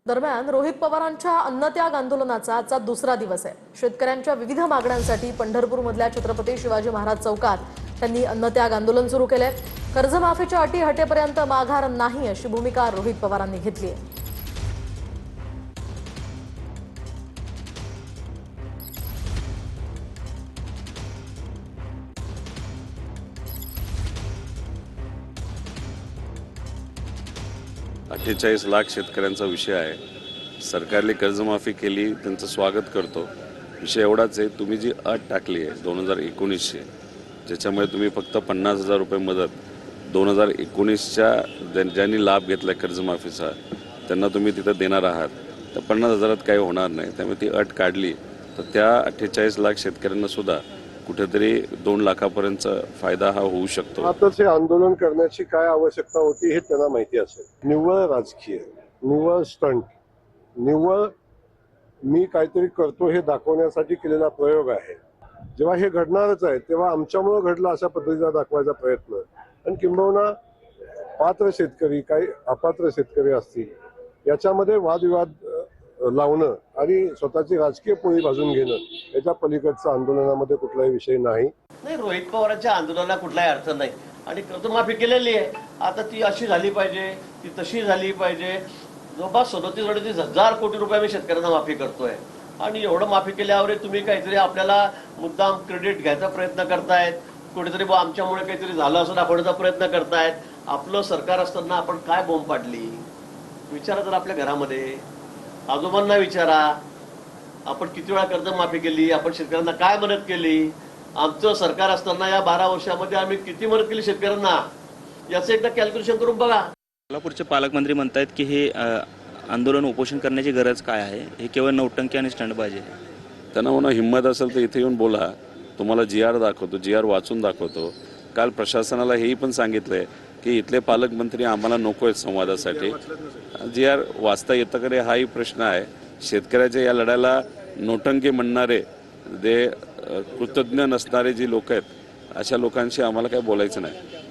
दरम्यान रोहित पवारांच्या अन्नत्याग आंदोलनाचा आजचा दुसरा दिवस आहे। शेतकऱ्यांच्या विविध मागण्यांसाठी पंढरपूरमधल्या छत्रपती शिवाजी महाराज चौकात त्यांनी अन्नत्याग आंदोलन सुरू केले। कर्जमाफीच्या अटी हटेपर्यंत माघार नाही अशी भूमिका रोहित पवारांनी घेतली आहे। 48 लाख शेतकऱ्यांचा विषय आहे। सरकारने कर्जमाफी केली, त्यांचं स्वागत करतो। विषय एवढाच आहे, तुम्ही जी अट टाकली आहे 2019 ची, ज्याच्यामुळे तुम्ही फक्त 50,000 रुपये मदत 2019च्या ज्यांनी लाभ घेतला कर्जमाफीचा त्यांना तुम्ही तिथं देणार आहात, तर 50,000त काही होणार नाही। त्यामुळे ती अट काढली तर त्या 48 लाख शेतकऱ्यांना सुद्धा कुठेतरी 2 लाखापर्यंत फायदा हा होऊ शकतो। आताच हे आंदोलन करण्याची काय आवश्यकता होती हे त्यांना माहिती असेल। निव्वळ राजकीय, निव्वळ स्टंट, निव्वळ मी काहीतरी करतो हे दाखवण्यासाठी केलेला प्रयोग आहे। जेव्हा हे घडणारच आहे तेव्हा आमच्यामुळे घडलं अशा पद्धतीचा दाखवायचा प्रयत्न आणि किंबहुना पात्र शेतकरी काही अपात्र शेतकरी असतील याच्यामध्ये वादविवाद लावणं आणि स्वतःची राजकीय पोळी भाजून घेणं याच्या पलीकडचं आंदोलनामध्ये कुठलाही विषय नाही। रोहित पवारांच्या आंदोलनाला कुठलाही अर्थ नाही आणि कर्जमाफी केलेली आहे, आता ती अशी झाली पाहिजे, ती तशी झाली पाहिजे। जवळपास 37-38 कोटी रुपये मी शेतकऱ्यांना माफी करतोय आणि एवढं माफी केल्यावर तुम्ही काहीतरी आपल्याला मुद्दाम क्रेडिट घ्यायचा प्रयत्न करतायत, कुठेतरी आमच्यामुळे काहीतरी झालं असं दाखवण्याचा प्रयत्न करतायत। आपलं सरकार असताना आपण काय बोंब पाडली विचारा तर आपल्या घरामध्ये, आजोबांना विचारा, आपण किती वेळा कर्जमाफी केली, आपण शेतकऱ्यांना काय मदत केली, आमचं सरकार असताना या 12 वर्षामध्ये आम्ही किती मदत केली शेतकऱ्यांना याचं एकदा कॅल्क्युलेशन करून बघा। कोल्हापूरचे पालकमंत्री म्हणतात की हे आंदोलन उपोषण करण्याची गरज काय आहे, हे केवळ नौटंकी आणि स्टंटबाजी आहे। त्यांना म्हणा हिम्मत असेल तर इथे येऊन बोला, तुम्हाला GR दाखवतो, GR वाचून दाखवतो। काल प्रशासनाला हेही पण सांगितलंय की इथले पालकमंत्री आम्हाला नको आहेत संवादासाठी। GR वाचता येतं का रे हाही प्रश्न आहे। शेतकऱ्याच्या या लढ्याला नोटंकी म्हणणारे, जे कृतज्ञ नसणारे जी लोक आहेत अशा लोकांशी आम्हाला काही बोलायचं नाही।